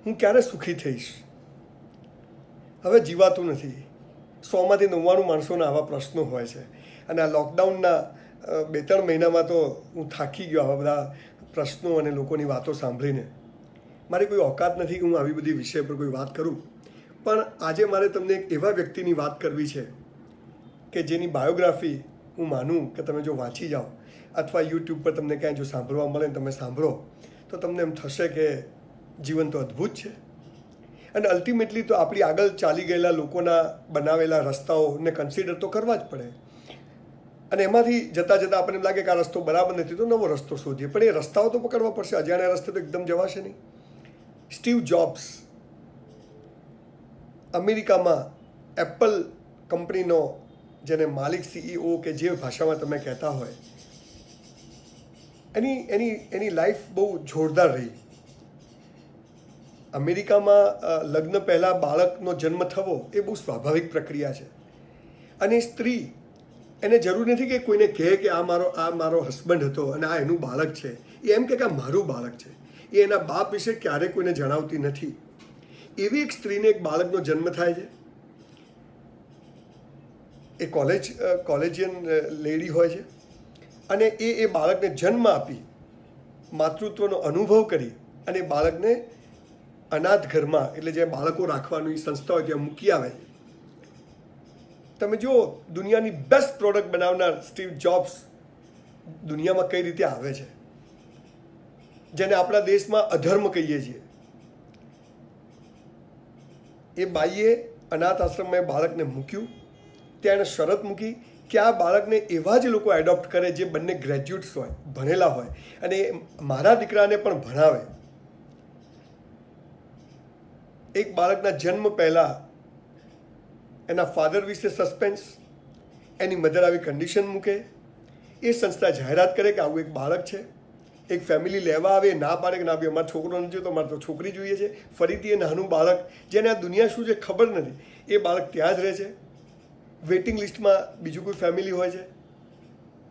હું ક્યારે સુખી થઈશ? હવે જીવાતું નથી. 100માંથી 99 માણસોના આવા પ્રશ્નો હોય છે. અને આ લોકડાઉનના 2-3 મહિનામાં તો હું થાકી ગયો આવા બધા પ્રશ્નો અને લોકોની વાતો સાંભળીને. મારી કોઈ ઓકાત નથી કે હું આવી બધી વિષય પર કોઈ વાત કરું, પણ આજે મારે તમને એક એવા વ્યક્તિની વાત કરવી છે કે જેની બાયોગ્રાફી હું માનું કે તમે જો વાંચી જાઓ અથવા યુટ્યુબ પર તમને ક્યાંય જો સાંભળવા મળે ને તમે સાંભળો તો તમને એમ થશે કે જીવન તો અદ્ભુત છે. અને અલ્ટિમેટલી તો આપણી આગળ ચાલી ગયેલા લોકોના બનાવેલા રસ્તાઓને કન્સિડર તો કરવા જ પડે. અને એમાંથી જતાં જતાં આપણને એમ લાગે કે આ રસ્તો બરાબર નથી તો નવો રસ્તો શોધીએ, પણ એ રસ્તાઓ તો પકડવા પડશે. અજાણ્યા રસ્તે તો એકદમ જવાશે નહીં. સ્ટીવ જોબ્સ અમેરિકામાં એપલ કંપનીનો જેને માલિક CEO કે જે ભાષામાં તમે કહેતા હોય, એની લાઈફ બહુ જોરદાર રહી. અમેરિકામાં લગ્ન પહેલાં બાળકનો જન્મ થવો એ બહુ સ્વાભાવિક પ્રક્રિયા છે. અને સ્ત્રી એને જરૂર નથી કે કોઈને કહે કે આ મારો હસબન્ડ હતો અને આ એનું બાળક છે. એ એમ કે આ મારું બાળક છે. એ એના બાપ વિશે ક્યારેય કોઈને જણાવતી નથી. એવી એક સ્ત્રીને એક બાળકનો જન્મ થાય છે. એ કોલેજિયન લેડી હોય છે અને એ બાળકને જન્મ આપી માતૃત્વનો અનુભવ કરી અને બાળકને અનાથ ઘરમાં, એટલે જે બાળકો રાખવાની સંસ્થા હોય ત્યાં મૂકી આવે છે. તમે જુઓ, દુનિયાની બેસ્ટ પ્રોડક્ટ બનાવનાર સ્ટીવ જોબ્સ દુનિયામાં કઈ રીતે આવે છે, જેને આપણા દેશમાં અધર્મ કહીએ છીએ. એ બાઈએ અનાથ આશ્રમમાં બાળકને મૂક્યું. ત્યાં એને શરત મૂકી કે આ બાળકને એવા જ લોકો એડોપ્ટ કરે જે બંને ગ્રેજ્યુએટ્સ હોય, ભણેલા હોય, અને મારા દીકરાને પણ ભણાવે. એક બાળકના જન્મ પહેલાં એના ફાધર વિશે સસ્પેન્સ, એની મધર આવી કન્ડિશન મૂકે, એ સંસ્થા જાહેરાત કરે કે આવું એક બાળક છે. એક ફેમિલી લેવા આવે, ના પાડે કે ના ભાઈ અમારો છોકરો નથી જોઈતો, અમારે તો છોકરી જોઈએ છે. ફરીથી એ નાનું બાળક જેને આ દુનિયા શું છે ખબર નથી, એ બાળક ત્યાં જ રહે છે. વેઇટિંગ લિસ્ટમાં બીજું કોઈ ફેમિલી હોય છે,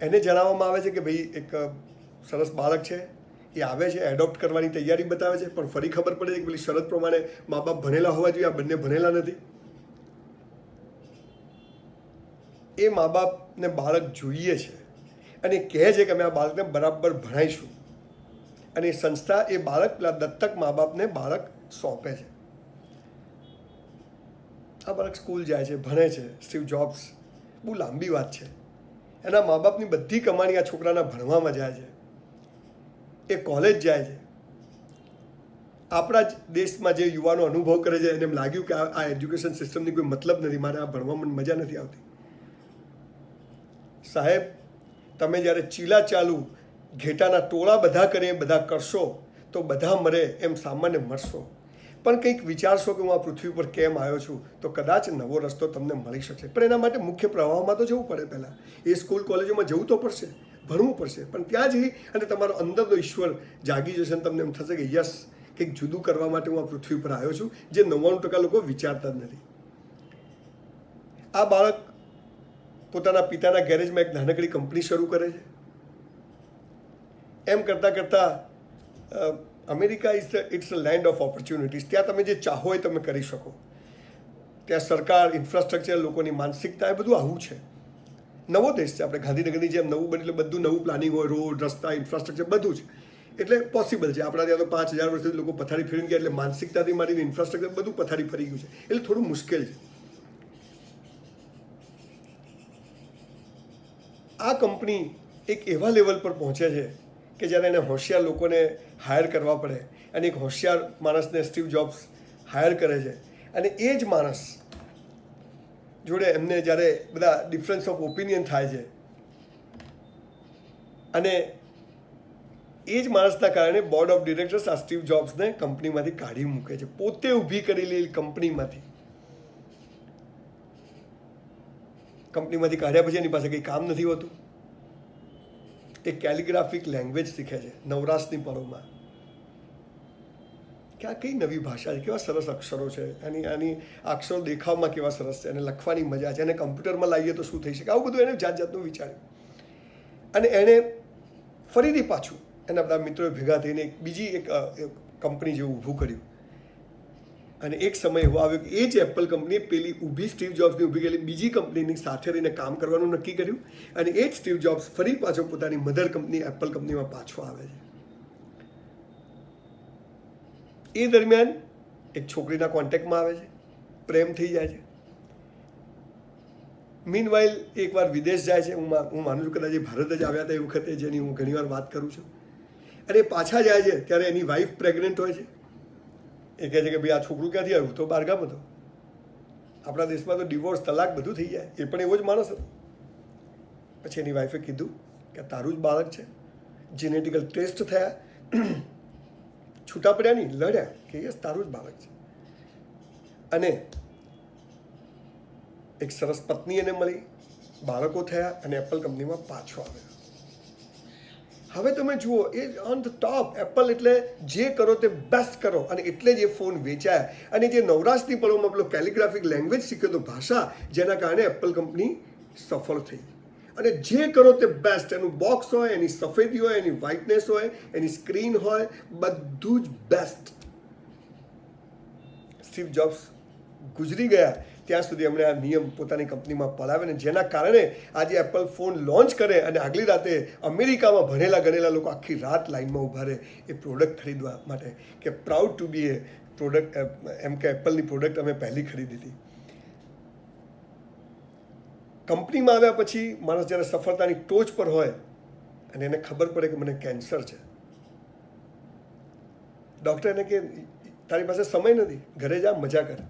એને જણાવવામાં આવે છે કે ભાઈ એક સરસ બાળક છે, એ આવે છે, એડોપ્ટ કરવાની તૈયારી બતાવે છે, પણ ફરી ખબર પડે છે કે પેલી શરત પ્રમાણે મા બાપ ભણેલા હોવા જોઈએ, આ બંને ભણેલા નથી. એ મા બાપને બાળક જોઈએ છે અને કહે છે કે અમે આ બાળકને બરાબર ભણાવીશું. અને એ સંસ્થા એ બાળક પેલા દત્તક મા બાપને બાળક સોંપે છે. આ બાળક સ્કૂલ જાય છે, ભણે છે. સ્ટીવ જોબ્સ, બહુ લાંબી વાત છે. એના મા બાપની બધી કમાણી આ છોકરાના ભણવામાં જાય છે. એ કોલેજ જાય છે. આપણા જ દેશમાં જે યુવાનો અનુભવ કરે છે એને એમ લાગ્યું કે આ એજ્યુકેશન સિસ્ટમની કોઈ મતલબ નથી, મારે આ ભણવામાં મજા નથી આવતી. સાહેબ, તમે જ્યારે ચીલા ચાલુ ઘેટાના ટોળા બધા કરે, બધા કરશો તો બધા મરે એમ સામાન્ય મરશો. પણ કંઈક વિચારશો કે હું આ પૃથ્વી પર કેમ આવ્યો છું, તો કદાચ નવો રસ્તો તમને મળી શકશે. પણ એના માટે મુખ્ય પ્રવાહમાં તો જવું પડે. પહેલાં એ સ્કૂલ કોલેજોમાં જવું તો પડશે, ભણવું પડશે. પણ ત્યાં જઈ અને તમારો અંદરનો ઈશ્વર જાગી જશે અને તમને એમ થશે કે યસ, કંઈક જુદું કરવા માટે હું આ પૃથ્વી પર આવ્યો છું, જે 99% લોકો વિચારતા જ નથી. આ બાળક પોતાના પિતાના ગેરેજમાં એક નાનકડી કંપની શરૂ કરે છે. એમ કરતાં કરતાં America it's a land of opportunities. ત્યાં તમે જે ચાહો એ તમે કરી શકો. ત્યાં સરકાર, ઇન્ફ્રાસ્ટ્રક્ચર, લોકોની માનસિકતા, એ બધું આવું છે. નવો દેશ છે. આપણે ગાંધીનગરની જેમ નવું બની એટલે બધું નવું પ્લાનિંગ હોય, રોડ, રસ્તા, ઇન્ફ્રાસ્ટ્રક્ચર બધું જ. એટલે પોસિબલ છે. આપણા ત્યાં તો 5000 વર્ષથી લોકો પથારી ફેરવી ગયા, એટલે માનસિકતાથી માંડીને ઇન્ફ્રાસ્ટ્રક્ચર બધું પથારી ફરી ગયું છે. એટલે થોડું મુશ્કેલ છે. આ કંપની એક એવા લેવલ પર પહોંચે છે કે જ્યારે એને હોશિયાર લોકોને હાયર કરવા પડે, અને એક હોશિયાર માણસને સ્ટીવ જોબ્સ હાયર કરે છે. અને એ જ માણસ જોડે એમને જ્યારે બધા ડિફરન્સ ઓફ ઓપિનિયન થાય છે, અને એ જ માણસના કારણે બોર્ડ ઓફ ડિરેક્ટર્સ આ સ્ટીવ જોબ્સને કંપનીમાંથી કાઢી મૂકે છે. પોતે ઊભી કરેલી કંપનીમાંથી કાઢ્યા પછી એની પાસે કંઈ કામ નથી હોતું. એ કેલિગ્રાફિક લેંગ્વેજ શીખે છે નવરાશની પળોમાં. કે આ કઈ નવી ભાષા છે, કેવા સરસ અક્ષરો છે, આની અક્ષરો દેખાવમાં કેવા સરસ છે, અને લખવાની મજા છે, અને કમ્પ્યુટરમાં લાવીએ તો શું થઈ શકે, આવું બધું એને જાત જાતનું વિચાર્યું. અને એણે ફરીથી પાછું એના બધા મિત્રોએ ભેગા થઈને બીજી એક કંપની જેવું ઊભું કર્યું. અને એક સમય એવો આવ્યો કે એ જ એપલ કંપનીએ પેલી ઊભી સ્ટીવ જોબ્સની ઊભી કરેલી બીજી કંપનીની સાથે રહીને કામ કરવાનું નક્કી કર્યું, અને એ જ સ્ટીવ જોબ્સ ફરી પાછો પોતાની મધર કંપની એપલ કંપનીમાં પાછો આવે છે. એ દરમિયાન એક છોકરીના કોન્ટેક્ટમાં આવે છે, પ્રેમ થઈ જાય છે. મીનવાઇલ એકવાર વિદેશ જાય છે. હું માનું છું કદાચ એ ભારત જ આવ્યા હતા એ વખતે, જેની હું ઘણીવાર વાત કરું છું. અને પાછા જાય છે ત્યારે એની વાઈફ પ્રેગ્નન્ટ હોય છે. એ કહે છે કે ભાઈ આ છોકરું ક્યાંથી આવ્યું? તો બહારગામ હતો. આપણા દેશમાં તો ડિવોર્સ, તલાક બધું થઈ જાય. એ પણ એવો જ માણસ હતો. પછી એની વાઈફે કીધું કે તારું જ બાળક છે. જેનેટિકલ ટેસ્ટ થયા, છૂટા પડ્યા નહીં, લડ્યા કે યસ તારું જ બાળક છે. અને એક સરસ પત્ની એને મળી, બાળકો થયા, અને એપલ કંપનીમાં પાછો આવ્યો. હવે તમે જુઓ, એ ઓન ધ ટોપ. એપલ એટલે જે કરો તે બેસ્ટ કરો, અને એટલે જ એ ફોન વેચાયા. અને જે નવરાશની પળોમાં પેલો કેલિગ્રાફિક લેંગ્વેજ શીખ્યો તો, ભાષા, જેના કારણે એપલ કંપની સફળ થઈ. અને જે કરો તે બેસ્ટ. એનું બોક્સ હોય, એની સફેદી હોય, એની વ્હાઇટનેસ હોય, એની સ્ક્રીન હોય, બધું જ બેસ્ટ. સ્ટીવ જોબ્સ ગુજરી ગયા ત્યાં સુધી એમણે આ નિયમ પોતાની કંપનીમાં પડાવ્યો, ને જેના કારણે આજે એપલ ફોન લોન્ચ કરે અને આગલી રાતે અમેરિકામાં ભણેલા ગણેલા લોકો આખી રાત લાઇનમાં ઊભા રહે એ પ્રોડક્ટ ખરીદવા માટે, કે proud to be a product, એમ કે એપલની પ્રોડક્ટ અમે પહેલી ખરીદી હતી. કંપનીમાં આવ્યા પછી માણસ જ્યારે સફળતાની ટોચ પર હોય અને એને ખબર પડે કે મને કેન્સર છે, ડૉક્ટર એને કે તારી પાસે સમય નથી, ઘરે જા, મજા કર,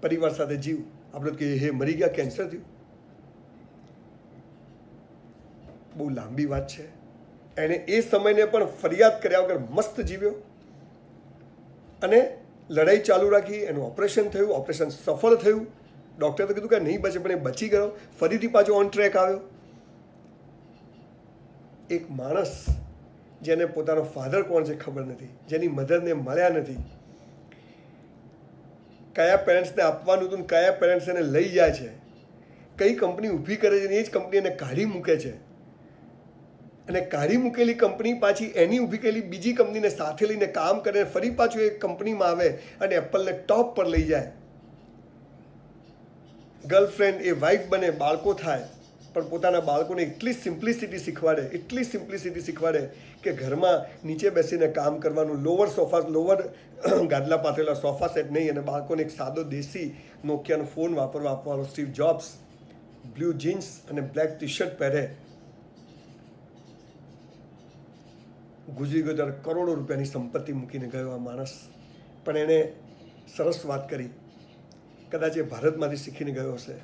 પરિવાર સાથે જીવ. આપણે કે હે મરી ગયા, કેન્સર થયું. બહુ લાંબી વાત છે. એણે એ સમયને પણ ફરિયાદ કર્યા વગર મસ્ત જીવ્યો, અને લડાઈ ચાલુ રાખી. એનું ઓપરેશન થયું, ઓપરેશન સફળ થયું. ડૉક્ટરે તો કીધું કે નહીં બચે, પણ એ બચી ગયો, ફરીથી પાછો ઓન ટ્રેક આવ્યો. એક માણસ જેને પોતાનો ફાધર કોણ છે ખબર નથી, જેની મધરને મળ્યા નથી, કયા પેરેન્ટ્સને આપવાનું હતું, કયા પેરેન્ટ્સ એને લઈ જાય છે, કઈ કંપની ઊભી કરે છે, એ જ કંપની એને કાઢી મૂકે છે, અને કાઢી મૂકેલી કંપની પાછી એની ઊભી કરેલી બીજી કંપનીને સાથે લઈને કામ કરે, ફરી પાછું એ કંપનીમાં આવે અને એપલને ટોપ પર લઈ જાય. ગર્લફ્રેન્ડ એ વાઇફ બને, બાળકો થાય, પણ પોતાના બાળકોને એટલી સિમ્પ્લિસિટી શીખવાડે કે ઘરમાં નીચે બેસીને કામ કરવાનું, લોવર ગાદલા પાથરેલા સોફા સેટ નહીં, અને બાળકોને એક સાદો દેશી નોકિયાનો ફોન વાપરવા આપવાનો. સ્ટીવ જોબ્સ બ્લુ જીન્સ અને બ્લેક ટી શર્ટ પહેરે, ગુજરી ગયો ત્યારે કરોડો રૂપિયાની સંપત્તિ મૂકીને ગયો આ માણસ. પણ એણે સરસ વાત કરી, કદાચ એ ભારતમાંથી શીખીને ગયો હશે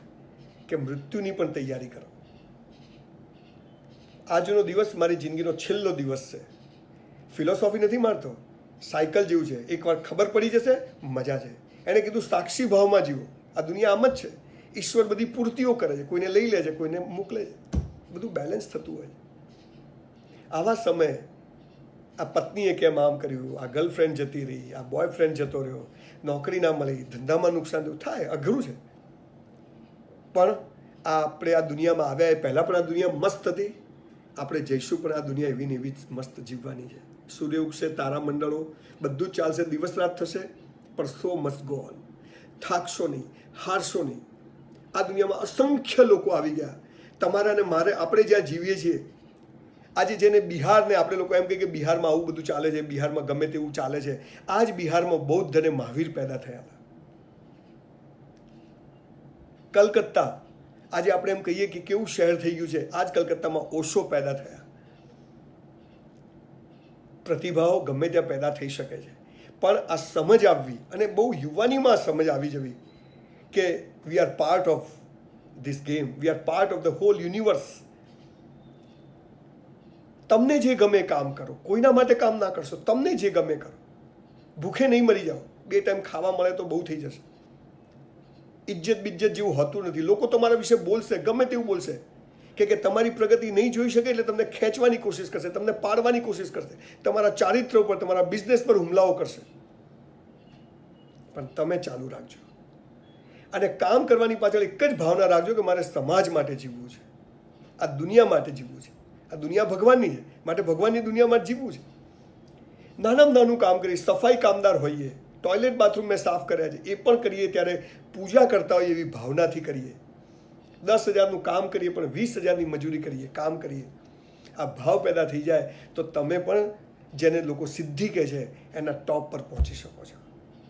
કે મૃત્યુની પણ તૈયારી કરો. આજનો દિવસ મારી જિંદગીનો છેલ્લો દિવસ છે. ફિલોસોફી નથી મારતો, સાયકલ જેવું છે. એકવાર ખબર પડી જશે, મજા છે. એણે કીધું સાક્ષી ભાવમાં જીવો. આ દુનિયા આમ જ છે. ઈશ્વર બધી પૂર્તિઓ કરે છે, કોઈને લઈ લે છે, કોઈને મોકલે છે, બધું બેલેન્સ થતું હોય. આવા સમયે આ પત્નીએ કેમ આમ કર્યું, આ ગર્લફ્રેન્ડ જતી રહી, આ બોયફ્રેન્ડ જતો રહ્યો, નોકરી ના મળી, ધંધામાં નુકસાન થયું, થાય, અઘરું છે. પણ આપણે આ દુનિયામાં આવ્યા એ પહેલાં પણ આ દુનિયા મસ્ત હતી. આપણે જઈશું પણ આ દુનિયા એવી ને એવી જ મસ્ત જીવવાની છે. સૂર્ય ઉગશે, તારા મંડળો, બધું જ ચાલશે, દિવસ રાત થશે, પણ સો મસ્ટ ગો ઓન. થાકશો નહીં, હારશો નહીં. આ દુનિયામાં અસંખ્ય લોકો આવી ગયા, તમારા ને મારે. આપણે જ્યાં જીવીએ છીએ આજે, જેને બિહારને આપણે લોકો એમ કહીએ કે બિહારમાં આવું બધું ચાલે છે, બિહારમાં ગમે તેવું ચાલે છે, આ જ બિહારમાં બૌદ્ધ અને મહાવીર પેદા થયા હતા. કલકત્તા આજે આપણે એમ કહીએ કે કેવું શહેર થઈ ગયું છે, આ જ કલકત્તામાં ઓશો પેદા થયા. પ્રતિભાઓ ગમે ત્યાં પેદા થઈ શકે છે, પણ આ સમજ આવવી, અને બહુ યુવાનીમાં સમજ આવી જવી કે we are part of this game, we are part of the whole universe. તમને જે ગમે કામ કરો, કોઈના માટે કામ ના કરશો, તમને જે ગમે કરો. ભૂખે નહીં મરી જાઓ, 2 ટાઈમ ખાવા મળે તો બહુ થઈ જશે. ઇજ્જત બિજ્જત જેવું હોતું નથી. લોકો તમારા વિશે બોલશે, ગમે તેવું બોલશે, કે તમારી પ્રગતિ નહીં જોઈ શકે એટલે તમને ખેંચવાની કોશિશ કરશે, તમને પાડવાની કોશિશ કરશે, તમારા ચારિત્ર ઉપર, તમારા બિઝનેસ પર હુમલાઓ કરશે. પણ તમે ચાલુ રાખજો, અને કામ કરવાની પાછળ એક જ ભાવના રાખજો કે મારે સમાજ માટે જીવવું છે, આ દુનિયા માટે જીવવું છે. આ દુનિયા ભગવાનની છે, માટે ભગવાનની દુનિયામાં જીવવું છે. નાનામાં નાનું કામ કરી, સફાઈ કામદાર હોઈએ, ટોયલેટ બાથરૂમ મેં સાફ કર્યા છે, એ પણ કરીએ ત્યારે પૂજા કરતા હોય એવી ભાવનાથી કરીએ. 10,000નું કામ કરીએ પણ 20,000ની મજૂરી કરીએ, કામ કરીએ. આ ભાવ પેદા થઈ જાય તો તમે પણ જેને લોકો સિદ્ધિ કહે છે એના ટોપ પર પહોંચી શકો છો.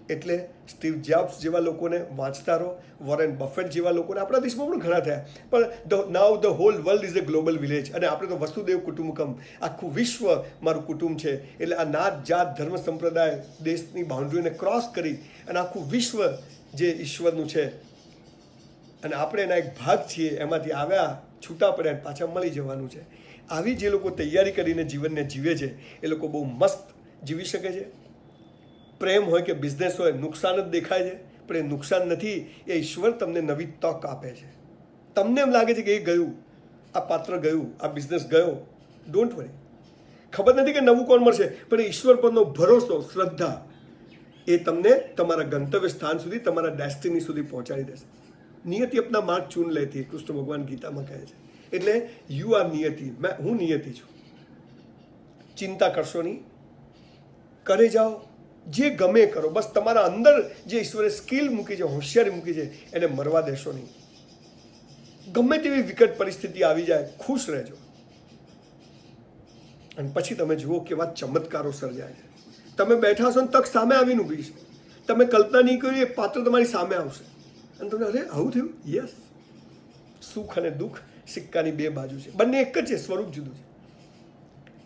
એટલે સ્ટીવ જોબ્સ જેવા લોકોને વાંચતા રહો, વોરેન બફેટ જેવા લોકોને આપણા દેશમાં પણ ઘણા થયા. પણ નાવ the hall world is a global village, અને આપણે તો વસુદેવ કુટુંબકમ, આખું વિશ્વ મારું કુટુંબ છે. એટલે આ નાત જાત ધર્મ સંપ્રદાય દેશની બાઉન્ડ્રીને ક્રોસ કરી અને આખું વિશ્વ જે ઈશ્વરનું છે અને આપણે એના એક ભાગ છીએ, એમાંથી આવ્યા છૂટા પડ્યા પાછા મળી જવાનું છે. આવી જે લોકો તૈયારી કરીને જીવનને જીવે છે એ લોકો બહુ મસ્ત જીવી શકે છે. પ્રેમ હોય કે બિઝનેસ હોય, નુકસાન જ દેખાય છે, પણ એ નુકસાન નથી, એ ઈશ્વર તમને નવી તક આપે છે. તમને એમ લાગે છે કે એ ગયું, આ પાત્ર ગયું, આ બિઝનેસ ગયો, ડોન્ટ વરી. ખબર નથી કે નવું કોણ મળશે, પણ એ ઈશ્વર પરનો ભરોસો, શ્રદ્ધા એ તમને તમારા ગંતવ્ય સ્થાન સુધી, તમારા ડેસ્ટિની સુધી પહોંચાડી દેશે. નિયતિ અપના માર્ગ ચૂન લેતી, કૃષ્ણ ભગવાન ગીતામાં કહે છે. એટલે યુ આર નિયતિ, હું નિયતિ છું. ચિંતા કરશો નહીં, કરે જાઓ, જે ગમે કરો, બસ તમારા અંદર જે ઈશ્વરે સ્કિલ મૂકી છે, હોશિયારી મૂકી છે, એને મરવા દેશો નહીં. ગમે તેવી વિકટ પરિસ્થિતિ આવી જાય, ખુશ રહેજો. અને પછી તમે જુઓ કેવા ચમત્કારો સર્જાય છે. તમે બેઠા છો ને તક સામે આવીને ઊભી છે. તમે કલ્પના નહીં કરી, એ પાત્ર તમારી સામે આવશે અને તમને અરે આવું થયું. યસ, સુખ અને દુઃખ સિક્કાની બે બાજુ છે, બંને એક જ છે, સ્વરૂપ જુદું છે.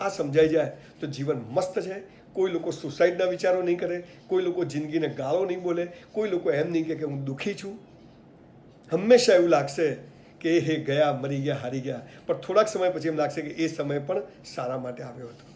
આ સમજાઈ જાય તો જીવન મસ્ત છે. કોઈ લોકો સુસાઇડના વિચારો નહીં કરે, કોઈ લોકો જિંદગીને ગાળો નહીં બોલે, કોઈ લોકો એમ નહીં કે હું દુઃખી છું. હંમેશા એવું લાગશે કે હે ગયા, મરી ગયા, હારી ગયા, પણ થોડાક સમય પછી એમ લાગશે કે એ સમય પણ સારા માટે આવ્યો હતો.